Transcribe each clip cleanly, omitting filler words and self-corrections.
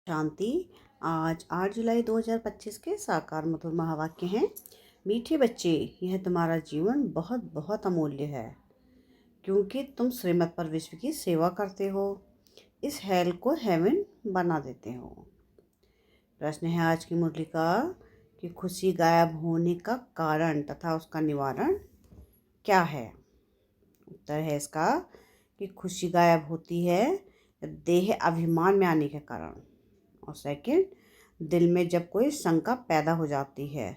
शांति। आज 8 जुलाई 2025 के साकार मधुर महावाक्य हैं। मीठे बच्चे, यह तुम्हारा जीवन बहुत बहुत अमूल्य है, क्योंकि तुम श्रीमत पर विश्व की सेवा करते हो, इस हेल को हेवन बना देते हो। प्रश्न है आज की मुरली का कि खुशी गायब होने का कारण तथा उसका निवारण क्या है। उत्तर है इसका कि खुशी गायब होती है देह अभिमान में आने के कारण, और सेकंड, दिल में जब कोई शंका पैदा हो जाती है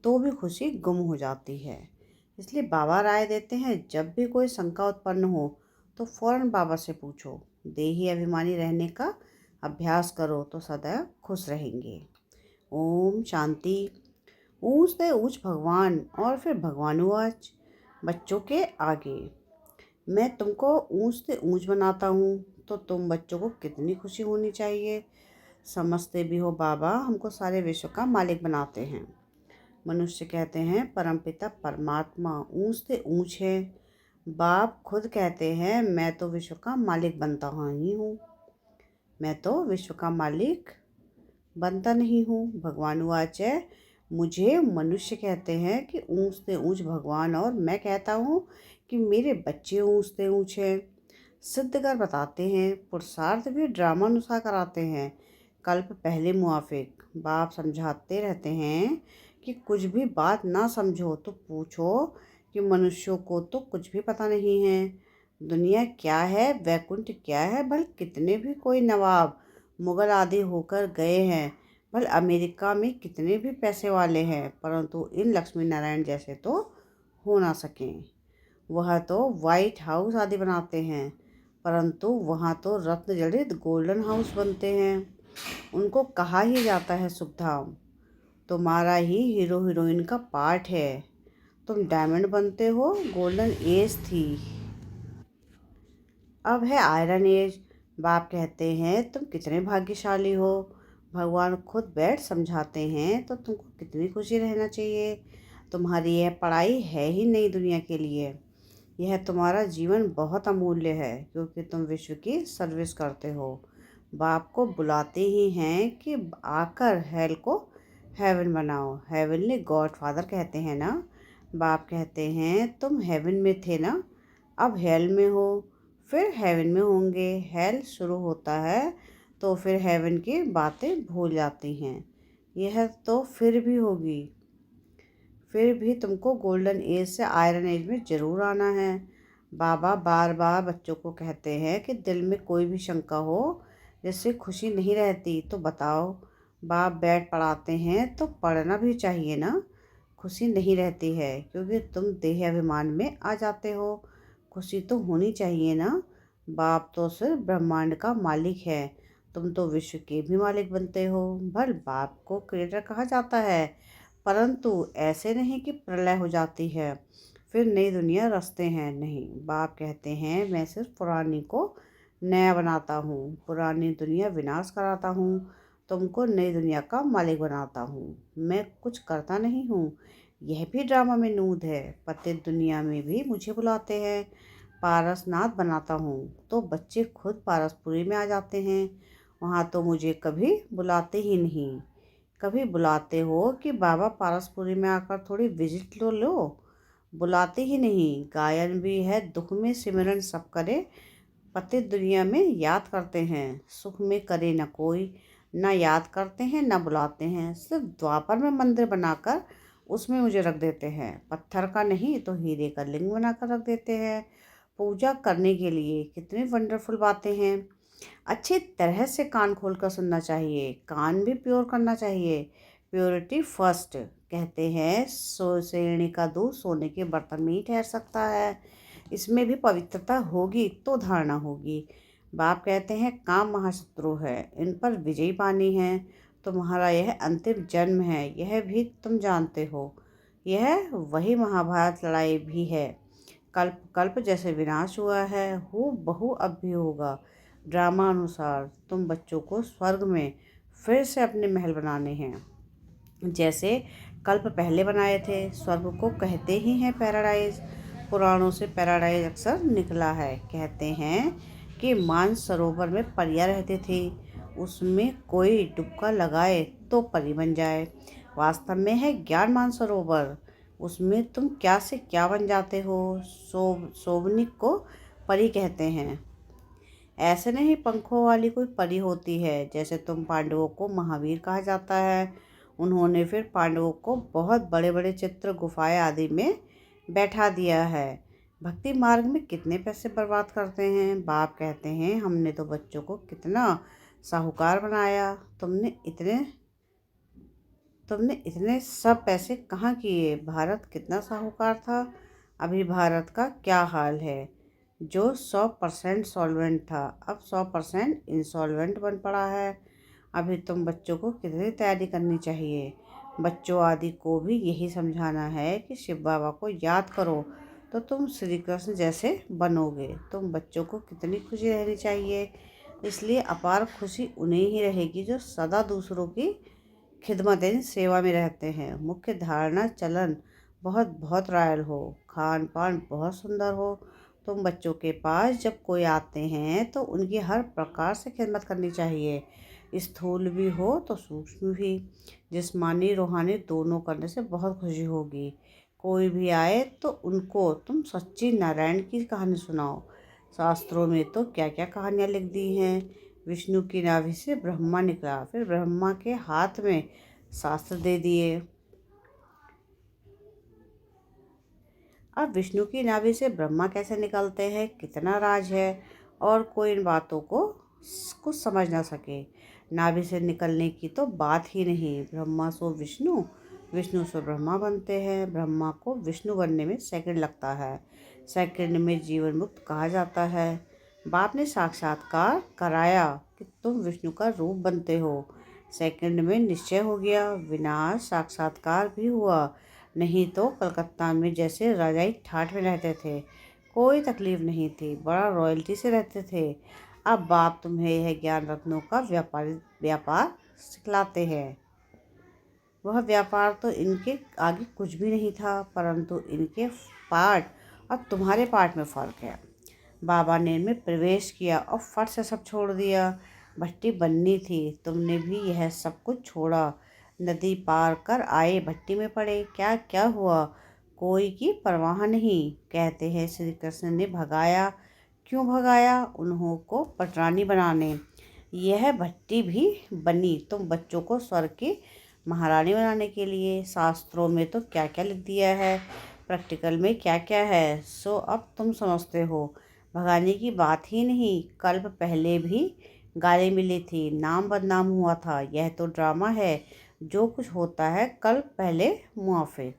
तो भी खुशी गुम हो जाती है। इसलिए बाबा राय देते हैं, जब भी कोई शंका उत्पन्न हो तो फौरन बाबा से पूछो। देही अभिमानी रहने का अभ्यास करो तो सदैव खुश रहेंगे। ओम शांति। ऊंच से ऊंच भगवान और फिर भगवानुवाच बच्चों के आगे, मैं तुमको ऊंच से ऊंच बनाता हूँ तो तुम बच्चों को कितनी खुशी होनी चाहिए। समझते भी हो बाबा हमको सारे विश्व का मालिक बनाते हैं। मनुष्य कहते हैं परमपिता परमात्मा ऊंच से ऊंच है। बाप खुद कहते हैं मैं तो विश्व का मालिक बनता ही हूँ, मैं तो विश्व का मालिक बनता नहीं हूँ। भगवान वाच है, मुझे मनुष्य कहते हैं कि ऊंच से ऊंच भगवान, और मैं कहता हूँ कि मेरे बच्चे ऊंच से ऊंच हैं। सिद्ध कर बताते हैं, पुरुषार्थ भी ड्रामा अनुसार कराते हैं। कल्प पहले मुआफिक बाप समझाते रहते हैं कि कुछ भी बात ना समझो तो पूछो कि मनुष्यों को तो कुछ भी पता नहीं है। दुनिया क्या है, वैकुंठ क्या है, भल कितने भी कोई नवाब मुगल आदि होकर गए हैं, भल अमेरिका में कितने भी पैसे वाले हैं, परंतु इन लक्ष्मी नारायण जैसे तो हो ना सकें। वह तो वाइट हाउस आदि बनाते हैं, परंतु वहाँ तो रत्न जड़ित गोल्डन हाउस बनते हैं। उनको कहा ही जाता है सुखधाम। तुम्हारा ही हीरो हीरोइन का पार्ट है। तुम डायमंड बनते हो, गोल्डन एज थी, अब है आयरन एज। बाप कहते हैं तुम कितने भाग्यशाली हो। भगवान खुद बैठ समझाते हैं तो तुमको कितनी खुशी रहना चाहिए। तुम्हारी यह पढ़ाई है ही नई दुनिया के लिए। यह तुम्हारा जीवन बहुत अमूल्य है, क्योंकि तुम विश्व की सर्विस करते हो। बाप को बुलाते ही हैं कि आकर हेल को हेवन बनाओ। हेवनली गॉड फादर कहते हैं ना। बाप कहते हैं तुम हेवन में थे ना, अब हेल में हो, फिर हेवन में होंगे। हेल शुरू होता है तो फिर हेवन की बातें भूल जाती हैं। यह तो फिर भी होगी, फिर भी तुमको गोल्डन एज से आयरन एज में ज़रूर आना है। बाबा बार बार बच्चों को कहते हैं कि दिल में कोई भी शंका हो जिससे खुशी नहीं रहती तो बताओ। बाप बैठ पढ़ाते हैं तो पढ़ना भी चाहिए ना। खुशी नहीं रहती है क्योंकि तुम देह अभिमान में आ जाते हो। खुशी तो होनी चाहिए ना। बाप तो सिर्फ ब्रह्मांड का मालिक है, तुम तो विश्व के भी मालिक बनते हो। भल बाप को क्रिएटर कहा जाता है, परंतु ऐसे नहीं कि प्रलय हो जाती है फिर नई दुनिया रचते हैं, नहीं। बाप कहते हैं मैं सिर्फ पुरानी को नया बनाता हूँ, पुरानी दुनिया विनाश कराता हूँ, तुमको नई दुनिया का मालिक बनाता हूँ। मैं कुछ करता नहीं हूँ, यह भी ड्रामा में नूद है। पतित दुनिया में भी मुझे बुलाते हैं, पारसनाथ बनाता हूँ तो बच्चे खुद पारसपुरी में आ जाते हैं। वहाँ तो मुझे कभी बुलाते ही नहीं। कभी बुलाते हो कि बाबा पारसपुरी में आकर थोड़ी विजिट लो, बुलाते ही नहीं। गायन भी है, दुख में सिमरन सब करे, पतित दुनिया में याद करते हैं। सुख में करे न कोई, ना याद करते हैं ना बुलाते हैं। सिर्फ द्वापर में मंदिर बनाकर उसमें मुझे रख देते हैं। पत्थर का नहीं तो हीरे का लिंग बनाकर रख देते हैं पूजा करने के लिए। कितनी वंडरफुल बातें हैं। अच्छी तरह से कान खोल कर सुनना चाहिए, कान भी प्योर करना चाहिए। Purity first. कहते हैं शेरनी का दूध सोने के बर्तन में ही ठहर सकता है, इसमें भी पवित्रता होगी तो धारणा होगी। बाप कहते हैं काम महाशत्रु है, इन पर विजयी पानी है। तुम्हारा यह अंतिम जन्म है, यह भी तुम जानते हो। यह वही महाभारत लड़ाई भी है। कल्प कल्प जैसे विनाश हुआ है, हूँ बहु अब भी होगा। ड्रामा अनुसार तुम बच्चों को स्वर्ग में फिर से अपने महल बनाने हैं, जैसे कल्प पहले बनाए थे। स्वर्ग को कहते ही हैं पैराडाइज। पुराणों से पैराडाइज अक्सर निकला है। कहते हैं कि मान सरोवर में परियां रहती थी, उसमें कोई डुबका लगाए तो परी बन जाए। वास्तव में है ज्ञान मानसरोवर, उसमें तुम क्या से क्या बन जाते हो। सोवनिक को परी कहते हैं। ऐसे नहीं पंखों वाली कोई परी होती है। जैसे तुम पांडवों को महावीर कहा जाता है। उन्होंने फिर पांडवों को बहुत बड़े बड़े चित्र गुफाएं आदि में बैठा दिया है। भक्ति मार्ग में कितने पैसे बर्बाद करते हैं। बाप कहते हैं हमने तो बच्चों को कितना साहूकार बनाया। तुमने इतने सब पैसे कहाँ किए। भारत कितना साहूकार था। अभी भारत का क्या हाल है। जो 100% सॉल्वेंट था अब 100% इंसॉल्वेंट बन पड़ा है। अभी तुम बच्चों को कितनी तैयारी करनी चाहिए। बच्चों आदि को भी यही समझाना है कि शिव बाबा को याद करो तो तुम श्री कृष्ण जैसे बनोगे। तुम बच्चों को कितनी खुशी रहनी चाहिए। इसलिए अपार खुशी उन्हें ही रहेगी जो सदा दूसरों की खिदमत सेवा में रहते हैं। मुख्य धारणा चलन बहुत बहुत रॉयल हो, खान पान बहुत सुंदर हो। तुम बच्चों के पास जब कोई आते हैं तो उनकी हर प्रकार से खिदमत करनी चाहिए। स्थूल भी हो तो सूक्ष्म भी। जिस्मानी रूहानी दोनों करने से बहुत खुशी होगी। कोई भी आए तो उनको तुम सच्ची नारायण की कहानी सुनाओ। शास्त्रों में तो क्या क्या कहानियाँ लिख दी हैं। विष्णु की नाभि से ब्रह्मा निकला, फिर ब्रह्मा के हाथ में शास्त्र दे दिए। अब विष्णु की नाभि से ब्रह्मा कैसे निकलते हैं, कितना राज है और कोई इन बातों को कुछ समझ ना सके। नाभि से निकलने की तो बात ही नहीं। ब्रह्मा सो विष्णु, विष्णु से ब्रह्मा बनते हैं। ब्रह्मा को विष्णु बनने में सेकंड लगता है। सेकंड में जीवन मुक्त कहा जाता है। बाप ने साक्षात्कार कराया कि तुम विष्णु का रूप बनते हो। सेकंड में निश्चय हो गया। विनाश साक्षात्कार भी हुआ। नहीं तो कलकत्ता में जैसे रजाई ठाठ में रहते थे, कोई तकलीफ नहीं थी, बड़ा रॉयल्टी से रहते थे। अब बाप तुम्हें यह ज्ञान रत्नों का व्यापार सिखलाते हैं। वह व्यापार तो इनके आगे कुछ भी नहीं था, परंतु इनके पार्ट और तुम्हारे पार्ट में फ़र्क है। बाबा ने इनमें प्रवेश किया और फट से सब छोड़ दिया। भट्टी बननी थी, तुमने भी यह सब कुछ छोड़ा। नदी पार कर आए, भट्टी में पड़े, क्या क्या हुआ कोई की परवाह नहीं। कहते हैं श्री कृष्ण ने भगाया। क्यों भगाया? उन्हों को पटरानी बनाने। यह भट्टी भी बनी तुम बच्चों को स्वर्ग की महारानी बनाने के लिए। शास्त्रों में तो क्या क्या लिख दिया है, प्रैक्टिकल में क्या क्या है, सो अब तुम समझते हो। भगाने की बात ही नहीं, कल्प पहले भी गाली मिली थी, नाम बदनाम हुआ था। यह तो ड्रामा है। जो कुछ होता है कल्प पहले मुआफिक।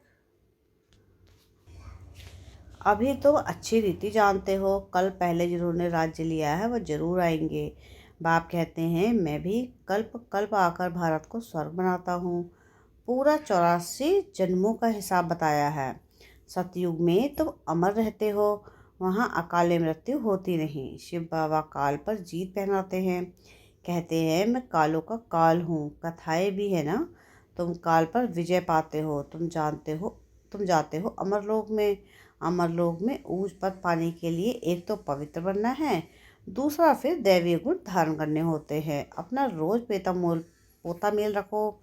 अभी तो अच्छी रीति जानते हो, कल पहले जिन्होंने राज्य लिया है वह जरूर आएंगे। बाप कहते हैं मैं भी कल्प कल्प आकर भारत को स्वर्ग बनाता हूँ। पूरा 84 जन्मों का हिसाब बताया है। सतयुग में तुम अमर रहते हो, वहाँ अकाले मृत्यु होती नहीं। शिव बाबा काल पर जीत पहनाते हैं। कहते हैं मैं कालों का काल हूँ। कथाएं भी है ना। तुम काल पर विजय पाते हो। तुम जाते हो अमरलोक में। अमरलोक में ऊंच पद पाने के लिए एक तो पवित्र बनना है, दूसरा फिर दैवीय गुण धारण करने होते हैं। अपना रोज पोता मेल रखो।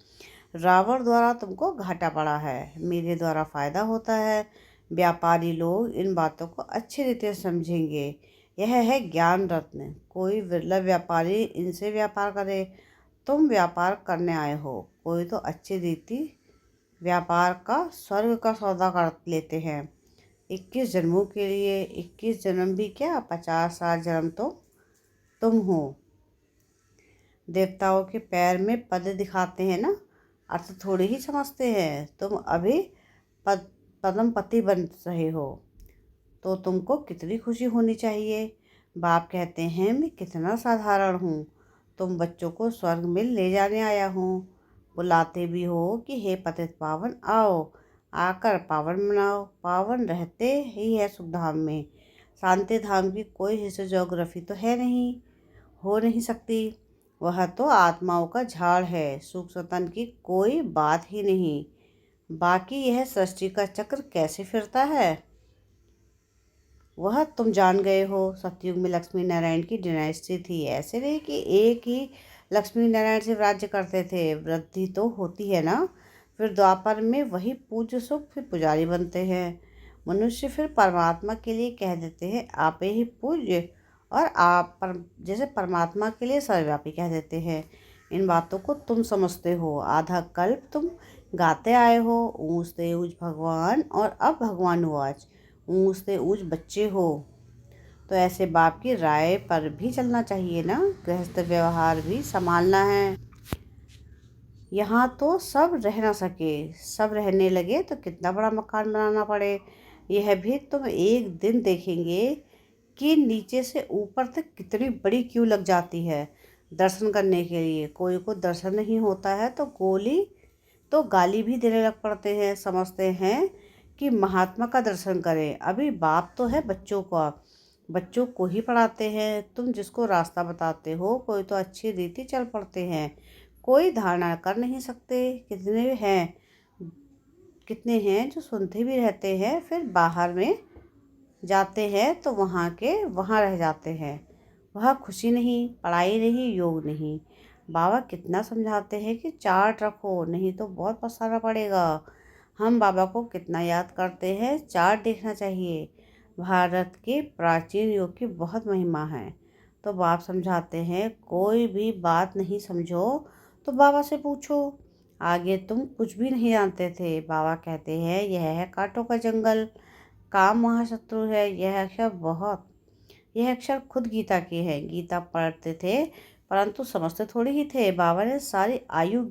रावण द्वारा तुमको घाटा पड़ा है, मेरे द्वारा फायदा होता है। व्यापारी लोग इन बातों को अच्छी रीति से समझेंगे। यह है ज्ञान रत्न। कोई विरला व्यापारी इनसे व्यापार करे। तुम व्यापार करने आए हो, कोई तो अच्छी रीति व्यापार का स्वर्ग का सौदा कर लेते हैं। 21 जन्मों के लिए। 21 जन्म भी क्या, 50 जन्म तो तुम हो। देवताओं के पैर में पद दिखाते हैं ना, अर्थ थोड़ी ही समझते हैं। तुम अभी पद्मपति बन रहे हो तो तुमको कितनी खुशी होनी चाहिए। बाप कहते हैं मैं कितना साधारण हूँ, तुम बच्चों को स्वर्ग में ले जाने आया हूँ। बुलाते भी हो कि हे पतित पावन आओ, आकर पावन बनाओ। पावन रहते ही है सुख धाम में। शांति धाम की कोई हिस्टोग्राफी ज्योग्राफी तो है नहीं, हो नहीं सकती। वह तो आत्माओं का झाड़ है, सूक्ष्म तन की कोई बात ही नहीं। बाकी यह सृष्टि का चक्र कैसे फिरता है वह तुम जान गए हो। सतयुग में लक्ष्मी नारायण की डिनाइस्टी थी। ऐसे नहीं कि एक ही लक्ष्मी नारायण शिव राज्य करते थे, वृद्धि तो होती है ना। फिर द्वापर में वही पूज्य सुख, फिर पुजारी बनते हैं। मनुष्य फिर परमात्मा के लिए कह देते हैं आपे ही पूज्य, और आप जैसे परमात्मा के लिए सर्वव्यापी कह देते हैं। इन बातों को तुम समझते हो। आधा कल्प तुम गाते आए हो ऊँचते ऊँच भगवान, और अब भगवान आज ऊँचते ऊँच बच्चे हो। तो ऐसे बाप की राय पर भी चलना चाहिए ना, गृहस्थ व्यवहार भी संभालना है। यहाँ तो सब रह ना सके, सब रहने लगे तो कितना बड़ा मकान बनाना पड़े। यह भी तुम एक दिन देखेंगे कि नीचे से ऊपर तक कितनी बड़ी क्यू लग जाती है दर्शन करने के लिए। कोई को दर्शन नहीं होता है तो गाली भी देने लग पड़ते हैं, समझते हैं कि महात्मा का दर्शन करें। अभी बाप तो है बच्चों का, बच्चों को ही पढ़ाते हैं। तुम जिसको रास्ता बताते हो, कोई तो अच्छी रीति चल पड़ते हैं, कोई धारणा कर नहीं सकते। कितने हैं जो सुनते भी रहते हैं, फिर बाहर में जाते हैं तो वहाँ के वहाँ रह जाते हैं। वह खुशी नहीं, पढ़ाई नहीं, योग नहीं। बाबा कितना समझाते हैं कि चार्ट रखो, नहीं तो बहुत पछताना पड़ेगा। हम बाबा को कितना याद करते हैं, चार्ट देखना चाहिए। भारत के प्राचीन योग की बहुत महिमा है। तो बाप समझाते हैं कोई भी बात नहीं समझो तो बाबा से पूछो। आगे तुम कुछ भी नहीं जानते थे। बाबा कहते हैं यह है कांटों का जंगल, काम महाशत्रु है। यह अक्षर खुद गीता के हैं। गीता पढ़ते थे परंतु समझते थोड़ी ही थे। बाबा ने सारी आयु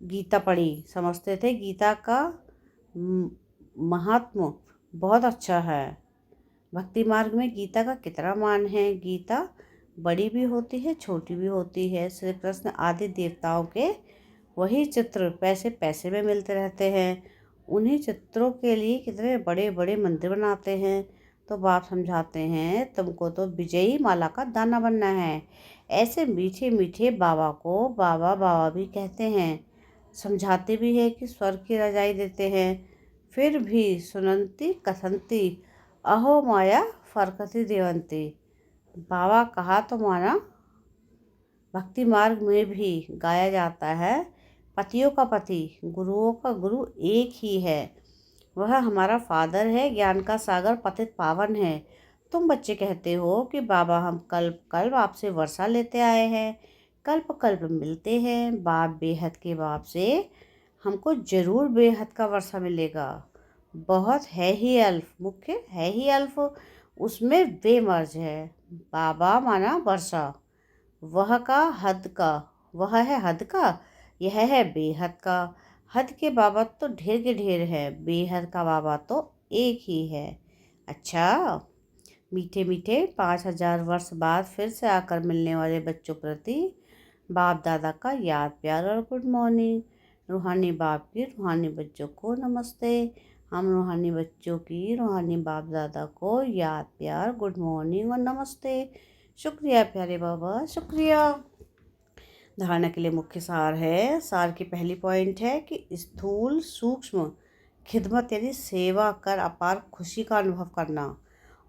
गीता पढ़ी, समझते थे गीता का महात्म बहुत अच्छा है। भक्ति मार्ग में गीता का कितना मान है। गीता बड़ी भी होती है, छोटी भी होती है। श्री कृष्ण आदि देवताओं के वही चित्र पैसे पैसे में मिलते रहते हैं। उन्हीं चित्रों के लिए कितने बड़े बड़े मंदिर बनाते हैं। तो बाप समझाते हैं तुमको तो विजयी माला का दाना बनना है। ऐसे मीठे मीठे बाबा को बाबा बाबा भी कहते हैं। समझाते भी है कि स्वर्ग की रजाई देते हैं। फिर भी सुनंती कथंती अहो माया फरकती देवंती। बाबा कहा तो माना। भक्ति मार्ग में भी गाया जाता है पतियों का पति गुरुओं का गुरु एक ही है। वह हमारा फादर है, ज्ञान का सागर पतित पावन है। तुम बच्चे कहते हो कि बाबा हम कल्प कल्प आपसे वर्षा लेते आए हैं, कल्प कल्प मिलते हैं। बाप बेहद के बाप से हमको जरूर बेहद का वर्षा मिलेगा। बहुत है ही अल्फ, मुख्य है ही अल्फ, उसमें वे मर्ज है। बाबा माना वर्षा, वह का हद का, वह है हद का, यह है बेहद का। हद के बाबा तो ढेर के ढेर है, बेहद का बाबा तो एक ही है। अच्छा, मीठे मीठे 5000 वर्ष बाद फिर से आकर मिलने वाले बच्चों प्रति बाप दादा का याद प्यार और गुड मॉर्निंग। रूहानी बाप की रूहानी बच्चों को नमस्ते। हम रूहानी बच्चों की रूहानी बाप दादा को याद प्यार गुड मॉर्निंग और नमस्ते। शुक्रिया प्यारे बाबा, शुक्रिया। धारणा के लिए मुख्य सार है। सार की पहली पॉइंट है कि स्थूल सूक्ष्म खिदमत यानी सेवा कर अपार खुशी का अनुभव करना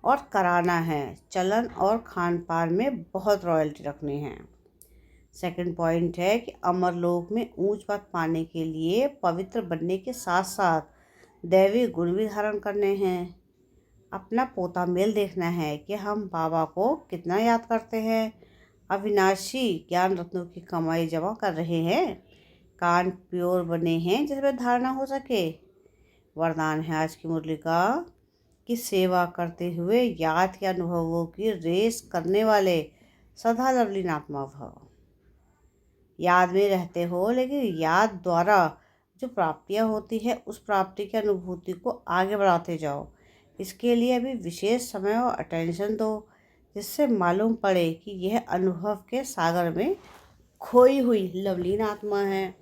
और कराना है। चलन और खान पान में बहुत रॉयल्टी रखनी है। सेकंड पॉइंट है कि अमर लोक में ऊंच पद पाने के लिए पवित्र बनने के साथ साथ दैवी गुण भी धारण करने हैं। अपना पोता मेल देखना है कि हम बाबा को कितना याद करते हैं। अविनाशी ज्ञान रत्नों की कमाई जमा कर रहे हैं। कान प्योर बने हैं जिसमें धारणा हो सके। वरदान है आज की मुरली का कि सेवा करते हुए याद के अनुभवों की रेस करने वाले सदा लवलीन आत्मा भव। याद में रहते हो लेकिन याद द्वारा जो प्राप्तियां होती है उस प्राप्ति की अनुभूति को आगे बढ़ाते जाओ। इसके लिए अभी विशेष समय और अटेंशन दो जिससे मालूम पड़े कि यह अनुभव के सागर में खोई हुई लवलीन आत्मा है।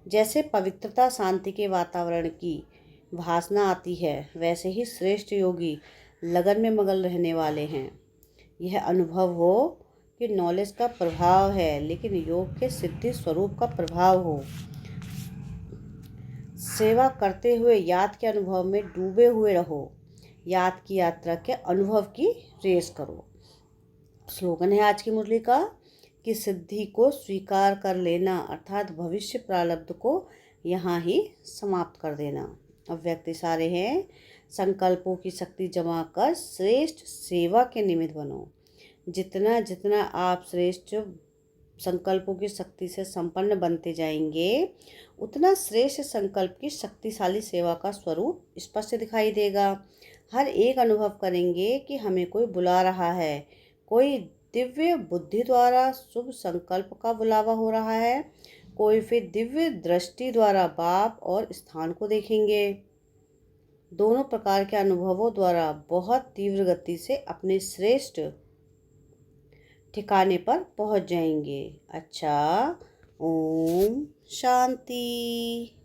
जैसे पवित्रता शांति के वातावरण की भासना आती है वैसे ही श्रेष्ठ योगी लगन में मगन रहने वाले हैं। यह अनुभव हो कि नॉलेज का प्रभाव है लेकिन योग के सिद्धि स्वरूप का प्रभाव हो। सेवा करते हुए याद के अनुभव में डूबे हुए रहो। याद की यात्रा के अनुभव की रेस करो। स्लोगन है आज की मुरली का की सिद्धि को स्वीकार कर लेना, अर्थात भविष्य प्रारब्ध को यहाँ ही समाप्त कर देना। अब व्यक्ति सारे हैं, संकल्पों की शक्ति जमा कर श्रेष्ठ सेवा के निमित्त बनो। जितना जितना आप श्रेष्ठ संकल्पों की शक्ति से संपन्न बनते जाएंगे, उतना श्रेष्ठ संकल्प की शक्तिशाली सेवा का स्वरूप स्पष्ट दिखाई देगा। हर एक अनुभव करेंगे कि हमें कोई बुला रहा है, कोई दिव्य बुद्धि द्वारा शुभ संकल्प का बुलावा हो रहा है, कोई फिर दिव्य दृष्टि द्वारा बाप और स्थान को देखेंगे। दोनों प्रकार के अनुभवों द्वारा बहुत तीव्र गति से अपने श्रेष्ठ ठिकाने पर पहुंच जाएंगे। अच्छा, ओम शांति।